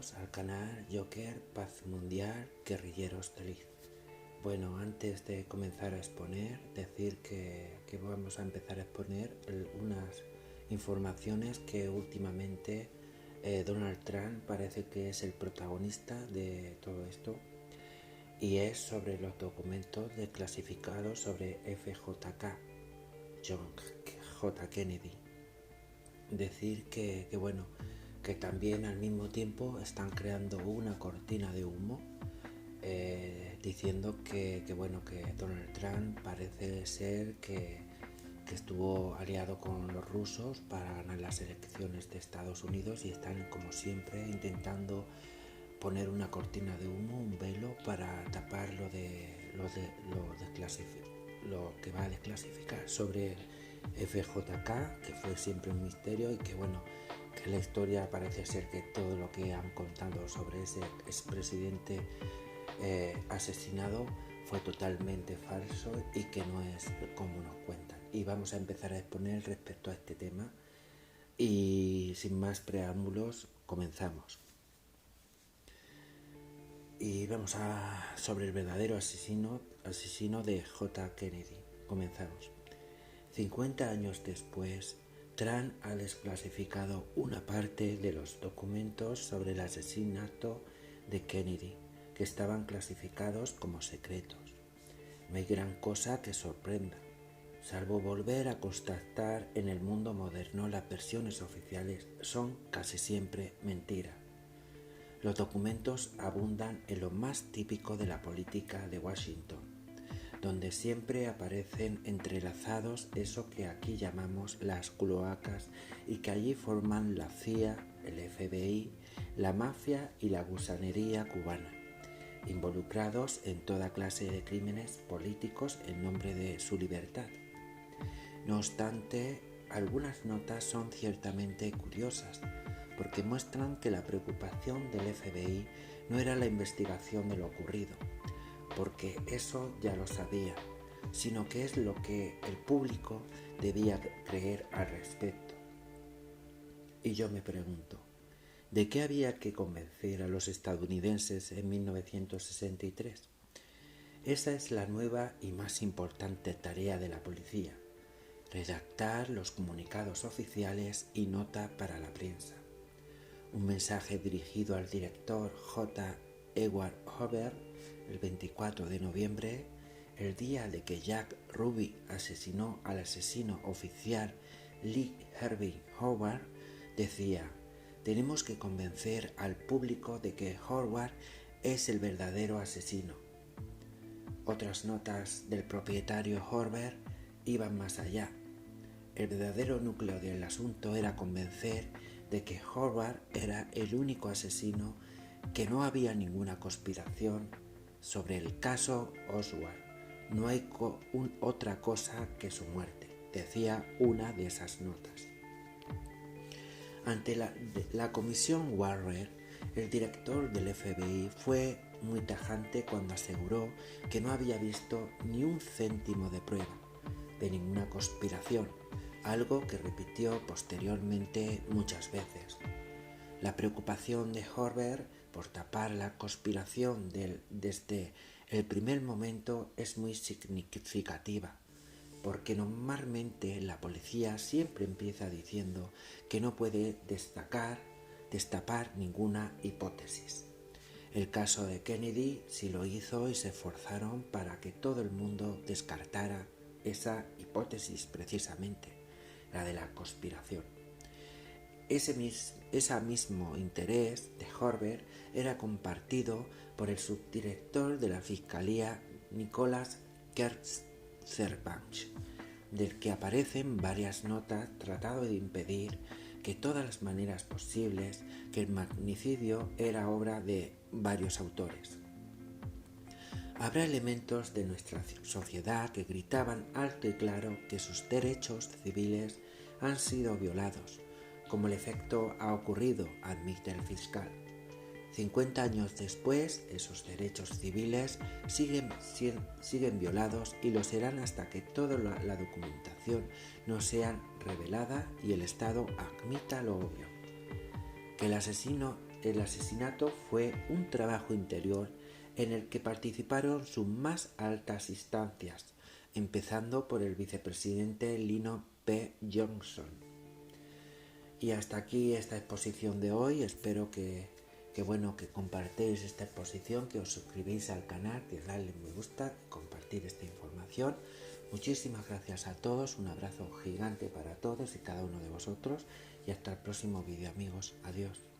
Bienvenidos al canal Joker Paz Mundial Guerrilleros Feliz. Bueno, antes de comenzar a exponer, decir que vamos a empezar a exponer unas informaciones que últimamente Donald Trump parece que es el protagonista de todo esto, y es sobre los documentos desclasificados sobre FJK, John J. Kennedy. Decir que también al mismo tiempo están creando una cortina de humo diciendo que Donald Trump parece ser que estuvo aliado con los rusos para ganar las elecciones de Estados Unidos, y están como siempre intentando poner una cortina de humo, un velo para tapar lo que va a desclasificar sobre FJK, que fue siempre un misterio, y que la historia parece ser que todo lo que han contado sobre ese expresidente asesinado fue totalmente falso y que no es como nos cuentan. Y vamos a empezar a exponer respecto a este tema, y sin más preámbulos comenzamos. Y vamos sobre el verdadero asesino de J. Kennedy. Comenzamos. 50 años después, Trump ha desclasificado una parte de los documentos sobre el asesinato de Kennedy, que estaban clasificados como secretos. No hay gran cosa que sorprenda, salvo volver a constatar en el mundo moderno las versiones oficiales son casi siempre mentira. Los documentos abundan en lo más típico de la política de Washington, donde siempre aparecen entrelazados eso que aquí llamamos las cloacas, y que allí forman la CIA, el FBI, la mafia y la gusanería cubana, involucrados en toda clase de crímenes políticos en nombre de su libertad. No obstante, algunas notas son ciertamente curiosas, porque muestran que la preocupación del FBI no era la investigación de lo ocurrido, porque eso ya lo sabía, sino que es lo que el público debía creer al respecto. Y yo me pregunto, ¿de qué había que convencer a los estadounidenses en 1963? Esa es la nueva y más importante tarea de la policía: redactar los comunicados oficiales y nota para la prensa. Un mensaje dirigido al director J. Edward Hoover el 24 de noviembre, el día de que Jack Ruby asesinó al asesino oficial Lee Harvey Howard, decía: tenemos que convencer al público de que Howard es el verdadero asesino. Otras notas del propietario Hoover iban más allá. El verdadero núcleo del asunto era convencer de que Howard era el único asesino, que no había ninguna conspiración sobre el caso Oswald. No hay otra cosa que su muerte, decía una de esas notas. Ante la comisión Warren, el director del FBI fue muy tajante cuando aseguró que no había visto ni un céntimo de prueba de ninguna conspiración, algo que repitió posteriormente muchas veces. La preocupación de Hoover por tapar la conspiración desde el primer momento es muy significativa, porque normalmente la policía siempre empieza diciendo que no puede destapar ninguna hipótesis. El caso de Kennedy sí lo hizo, y se esforzaron para que todo el mundo descartara esa hipótesis, precisamente, la de la conspiración. Ese mismo interés de Hoover era compartido por el subdirector de la Fiscalía, Nicholas Kertzerbank, del que aparecen varias notas tratando de impedir de todas las maneras posibles que el magnicidio era obra de varios autores. Habrá elementos de nuestra sociedad que gritaban alto y claro que sus derechos civiles han sido violados, como el efecto ha ocurrido, admite el fiscal. 50 años después, esos derechos civiles siguen violados, y lo serán hasta que toda la documentación no sea revelada y el Estado admita lo obvio: que el asesino el asesinato fue un trabajo interior en el que participaron sus más altas instancias, empezando por el vicepresidente Lyndon B. Johnson. Y hasta aquí esta exposición de hoy. Espero que compartáis esta exposición, que os suscribáis al canal, que darle me gusta, compartir esta información. Muchísimas gracias a todos, un abrazo gigante para todos y cada uno de vosotros y hasta el próximo vídeo, amigos. Adiós.